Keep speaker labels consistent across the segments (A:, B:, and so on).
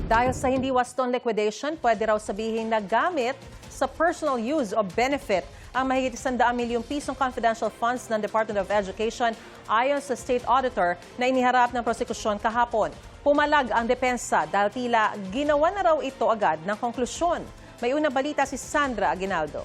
A: Dahil sa hindi waston liquidation, pwede raw sabihin na gamit sa personal use o benefit ang mahigit 100 milyong pisong confidential funds ng Department of Education ayon sa State Auditor na iniharap ng prosekusyon kahapon. Pumalag ang depensa dahil tila ginawa na raw ito agad ng konklusyon. May unang balita si Sandra Aguinaldo.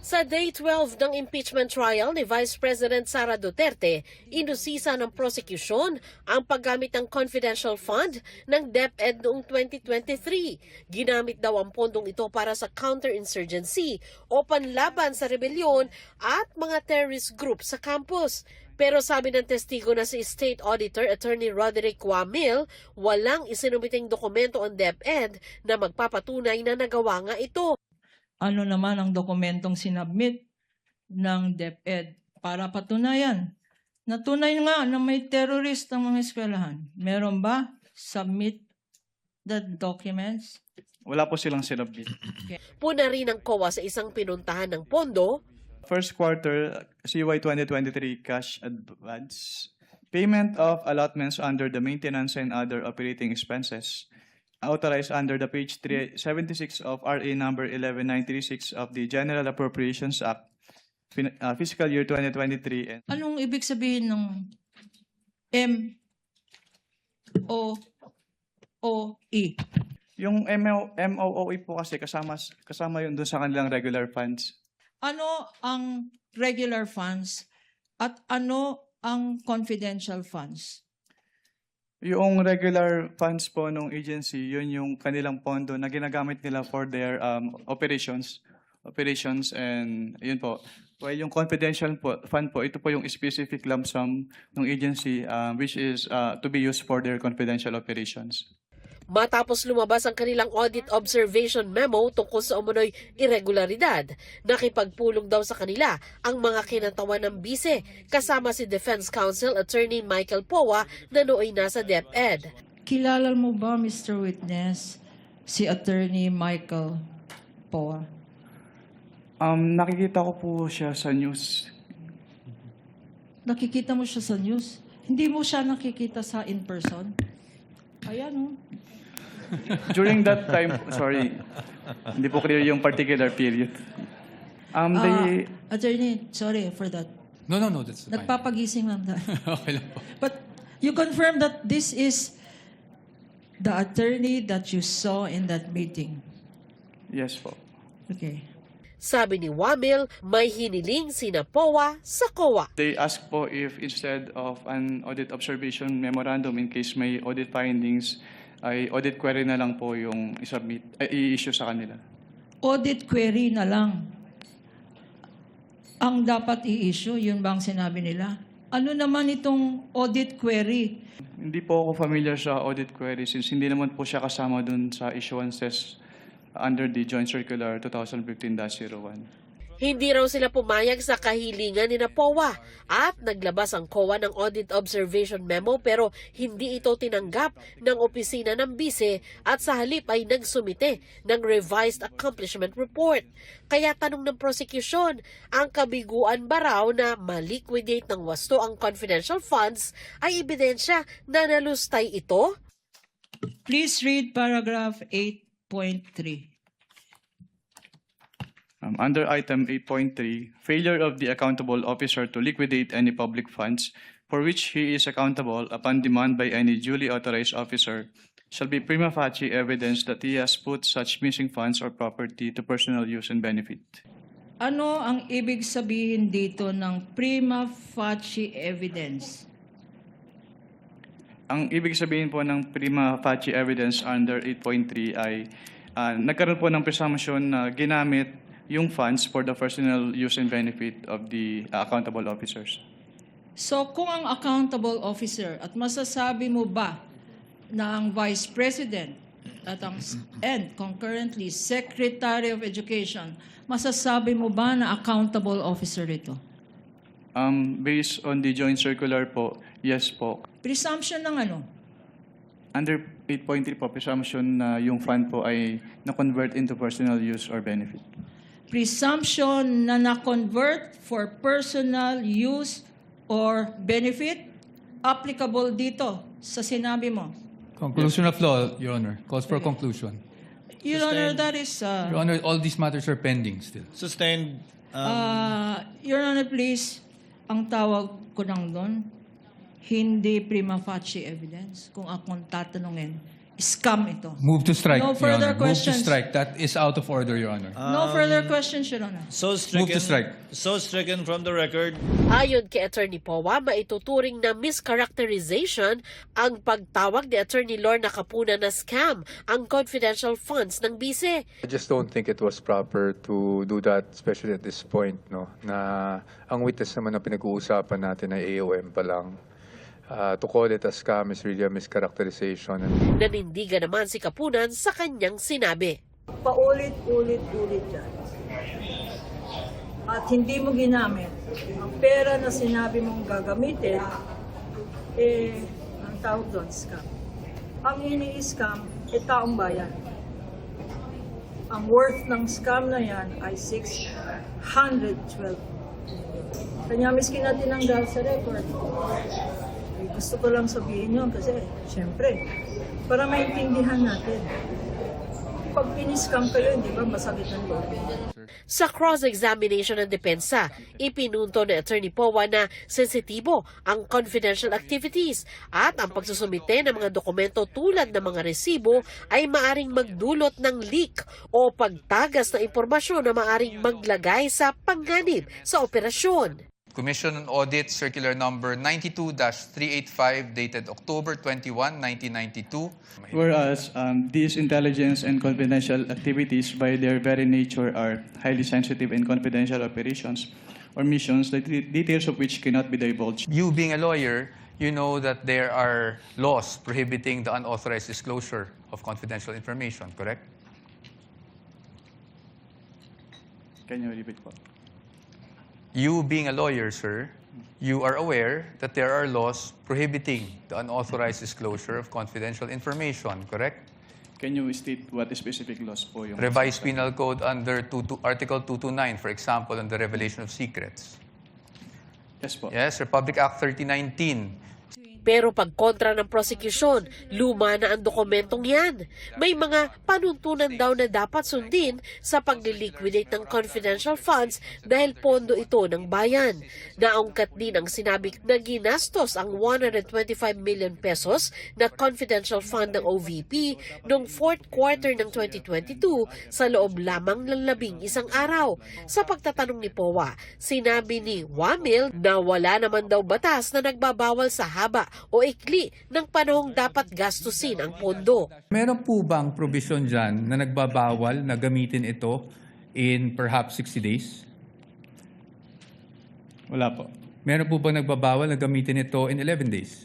B: Sa Day 12 ng impeachment trial ni Vice President Sara Duterte, inusisa ng prosecution ang paggamit ng confidential fund ng DepEd noong 2023. Ginamit daw ang pondong ito para sa counterinsurgency o panlaban sa rebelyon at mga terrorist group sa campus. Pero sabi ng testigo na si State Auditor Attorney Roderick Wamil, walang isinumiting dokumento ang DepEd na magpapatunay na nagawa nga ito.
C: Ano naman ang dokumentong sinabmit ng DepEd para patunayan na tunay nga na may terrorist ang mga eskwelahan? Meron ba? Submit the documents?
D: Wala po silang sinabmit.
B: Puna rin ng COA sa isang pinuntahan ng pondo.
D: First quarter, CY 2023 cash advance. Payment of allotments under the maintenance and other operating expenses authorized under the page 376 of RA number 11936 of the General Appropriations Act, fiscal year 2023.
C: Anong ibig sabihin ng MOOE?
D: Yung MOOE po kasi kasama yun doon sa kanilang regular funds.
C: Ano ang regular funds at ano ang confidential funds?
D: Yung regular funds po ng agency, yun yung kanilang pondo na ginagamit nila for their operations and yun po. Well, yung confidential fund po, ito po yung specific lump sum ng agency which is to be used for their confidential operations.
B: Matapos lumabas ang kanilang audit observation memo tungkol sa umunoy irregularidad, nakipagpulong daw sa kanila ang mga kinatawan ng bise, kasama si Defense Counsel Attorney Michael Powa na nooy nasa DepEd.
C: Kilala mo ba, Mr. Witness, si Attorney Michael Powa?
D: Nakikita ko po siya sa news.
C: Nakikita mo siya sa news? Hindi mo siya nakikita sa in-person? Ayan, oh.
D: During that time, sorry, hindi po clear yung particular period.
C: Attorney, sorry for that.
E: No, that's fine.
C: Nagpapagising lang tayo.
E: Okay lang po.
C: But you confirm that this is the attorney that you saw in that meeting?
D: Yes po.
C: Okay.
B: Sabi ni Wamil, may hiniling sina Powa sa COA.
D: They ask po if instead of an audit observation memorandum in case may audit findings, ay audit query na lang po yung i-issue sa kanila.
C: Audit query na lang ang dapat i-issue, yun ba ang sinabi nila? Ano naman itong audit query?
D: Hindi po ako familiar sa audit query since hindi naman po siya kasama dun sa issuances under the Joint Circular 2015-01.
B: Hindi raw sila pumayag sa kahilingan ni Powa at naglabas ang COA ng audit observation memo pero hindi ito tinanggap ng opisina ng bise at sa halip ay nagsumite ng revised accomplishment report. Kaya tanong ng prosecution, ang kabiguan ba raw na maliquidate ng wasto ang confidential funds ay ebidensya na nalustay ito?
C: Please read paragraph 8.3.
D: Under item 8.3, failure of the accountable officer to liquidate any public funds for which he is accountable upon demand by any duly authorized officer shall be prima facie evidence that he has put such missing funds or property to personal use and benefit.
C: Ano ang ibig sabihin dito ng prima facie evidence?
D: Ang ibig sabihin po ng prima facie evidence under 8.3 ay nagkaroon po ng presumption na ginamit yung funds for the personal use and benefit of the accountable officers.
C: So kung ang accountable officer at masasabi mo ba na ang Vice President at and concurrently Secretary of Education, masasabi mo ba na accountable officer ito?
D: Based on the joint circular po, yes po.
C: Presumption ng ano?
D: Under 8.3 po, presumption na yung fund po ay na-convert into personal use or benefit.
C: Presumption na na-convert for personal use or benefit applicable dito sa sinabi mo?
E: Conclusion of law, Your Honor. Calls for conclusion.
C: Your Honor, that is...
E: Your Honor, all these matters are pending still.
F: Sustained.
C: Your Honor, please, ang tawag ko lang doon, hindi prima facie evidence. Kung akong tatanungin, scam ito.
E: Move to strike,
C: No
E: Your
C: further
E: Honor. Move to
C: questions.
E: strike. That is out of order, Your Honor.
C: No further questions, Your Honor.
F: So
E: Move to strike.
F: stricken from the record.
B: Ayon kay Attorney Powa, maituturing na mischaracterization ang pagtawag ni Attorney Lorna Capuna na scam ang confidential funds ng bise.
G: I just don't think it was proper to do that, especially at this point, no? Na ang witness naman na pinag-uusapan natin ay AOM pa lang. To call it a scam is really a mischaracterization.
B: Nanindigan naman si Kapunan sa kanyang sinabi.
H: Paulit-ulit-ulit yan. At hindi mo ginamit. Ang pera na sinabi mong gagamitin, ang tawag doon, scam. Ang ini-scam, taong bayan. Ang worth ng scam na yan ay 612. Kanya miskin na tinanggal sa record. Gusto ko lang sabihin yun kasi, syempre, para maintindihan natin. Pag piniscam kayo, hindi ba masakit ang loob?
B: Sa cross-examination ng depensa, ipinunto ni Attorney Powa na sensitibo ang confidential activities at ang pagsusumite ng mga dokumento tulad ng mga resibo ay maaring magdulot ng leak o pagtagas ng impormasyon na maaring maglagay sa panganib sa operasyon.
I: Commission on Audit Circular Number 92-385 dated October 21, 1992.
D: Whereas these intelligence and confidential activities by their very nature are highly sensitive and confidential operations or missions, the details of which cannot be divulged.
I: You being a lawyer, you know that there are laws prohibiting the unauthorized disclosure of confidential information, correct?
D: Can you repeat po?
I: You being a lawyer, sir, you are aware that there are laws prohibiting the unauthorized disclosure of confidential information, correct?
D: Can you state what specific laws po yung...
I: Revised Penal Code under Article 229, for example, on the revelation of secrets.
D: Yes po.
I: Yes, Republic Act 3019.
B: Pero pagkontra ng prosecution, luma na ang dokumentong yan. May mga panuntunan daw na dapat sundin sa pag-liquidate ng confidential funds dahil pondo ito ng bayan. Naungkat din ang sinabi na ginastos ang 125 million pesos na confidential fund ng OVP noong fourth quarter ng 2022 sa loob lamang ng 11 araw. Sa pagtatanong ni Powa, sinabi ni Wamil na wala naman daw batas na nagbabawal sa haba o ikli ng panahong dapat gastusin ang pondo.
E: Meron po bang provision dyan na nagbabawal na gamitin ito in perhaps 60 days?
D: Wala po.
E: Meron po bang nagbabawal na gamitin ito in 11 days?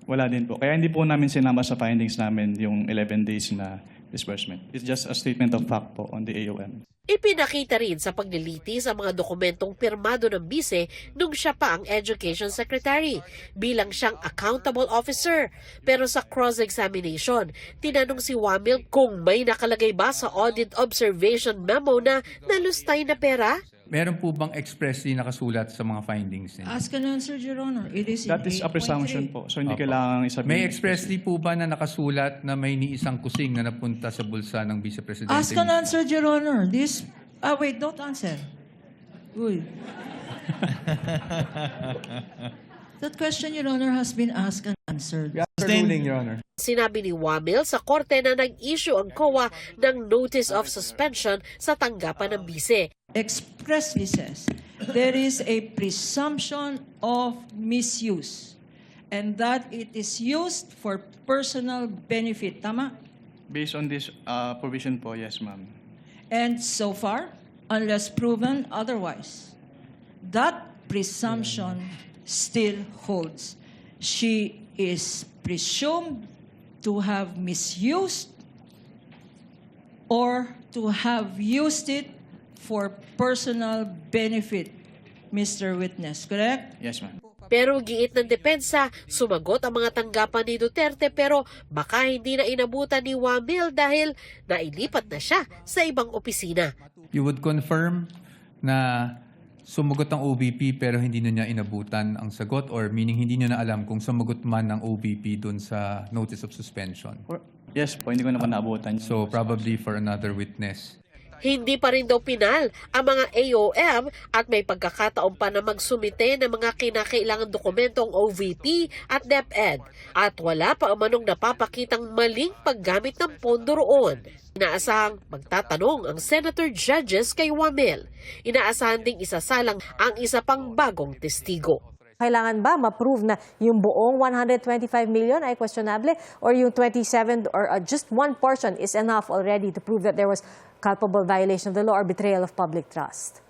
D: Wala din po. Kaya hindi po namin sinama sa findings namin yung 11 days na disbursement. It's just a statement of fact po on the AOM.
B: Ipinakita rin sa paglilitis ang mga dokumentong pirmado ng bise nung siya pa ang Education Secretary bilang siyang accountable officer. Pero sa cross-examination, tinanong si Wamil kung may nakalagay ba sa audit observation memo na nalustay na pera.
E: Meron po bang expressly nakasulat sa mga findings niya?
C: Ask and answer, Your Honor. It is in
D: That is a
C: 8.3.
D: presumption po. So hindi
E: Opo.
D: kailangan isabihin.
E: May expressly po ba na nakasulat na may ni isang kusing na napunta sa bulsa ng Vice Presidente?
C: Ask and answer, Your Honor. This... wait, don't answer. Uy. That question, Your Honor, has been asked and answered.
E: After ruling, Your Honor.
B: Sinabi ni Wamil sa korte na nag-issue ang COA ng Notice of Suspension sa tanggapan ng bise.
C: Expressly says there is a presumption of misuse and that it is used for personal benefit. Tama?
D: Based on this provision po, yes ma'am.
C: And so far, unless proven otherwise, that presumption still holds. She is presumed to have misused or to have used it for personal benefit, Mr. Witness, correct?
D: Yes ma'am.
B: Pero giit ng depensa, sumagot ang mga tanggapan ni Duterte pero baka hindi na inabutan ni Wamil dahil nailipat na siya sa ibang opisina.
E: You would confirm na sumagot ang OVP pero hindi na niya inabutan ang sagot, or meaning hindi niya na alam kung sumagot man ng OVP dun sa notice of suspension?
D: Yes po, hindi ko naman naabutan.
E: So probably for another witness.
B: Hindi pa rin daw pinal ang mga AOM at may pagkakataon pa na magsumite ng mga kinakailangang dokumentong OVP at DepEd. At wala pa umanong napapakitang maling paggamit ng pondo roon. Inaasahang magtatanong ang Senator Judges kay Wamel. Inaasahan ding isasalang ang isa pang bagong testigo.
J: Kailangan ba ma-prove na yung buong 125 million ay questionable, or yung 27 or just one portion is enough already to prove that there was culpable violation of the law or betrayal of public trust?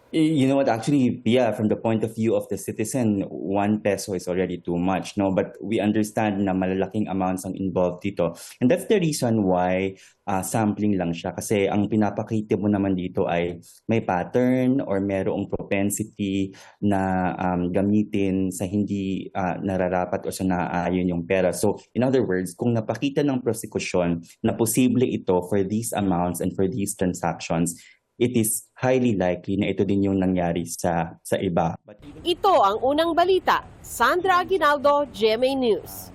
K: You know what, actually, yeah, from the point of view of the citizen, 1 peso is already too much, no? But we understand na malalaking amounts ang involved dito. And that's the reason why sampling lang siya. Kasi ang pinapakita mo naman dito ay may pattern or merong propensity na gamitin sa hindi nararapat o sa naaayon yung pera. So, in other words, kung napakita ng prosecution na posible ito for these amounts and for these transactions, it is highly likely na ito din yung nangyari sa iba.
B: Ito ang unang balita. Sandra Aguinaldo, GMA News.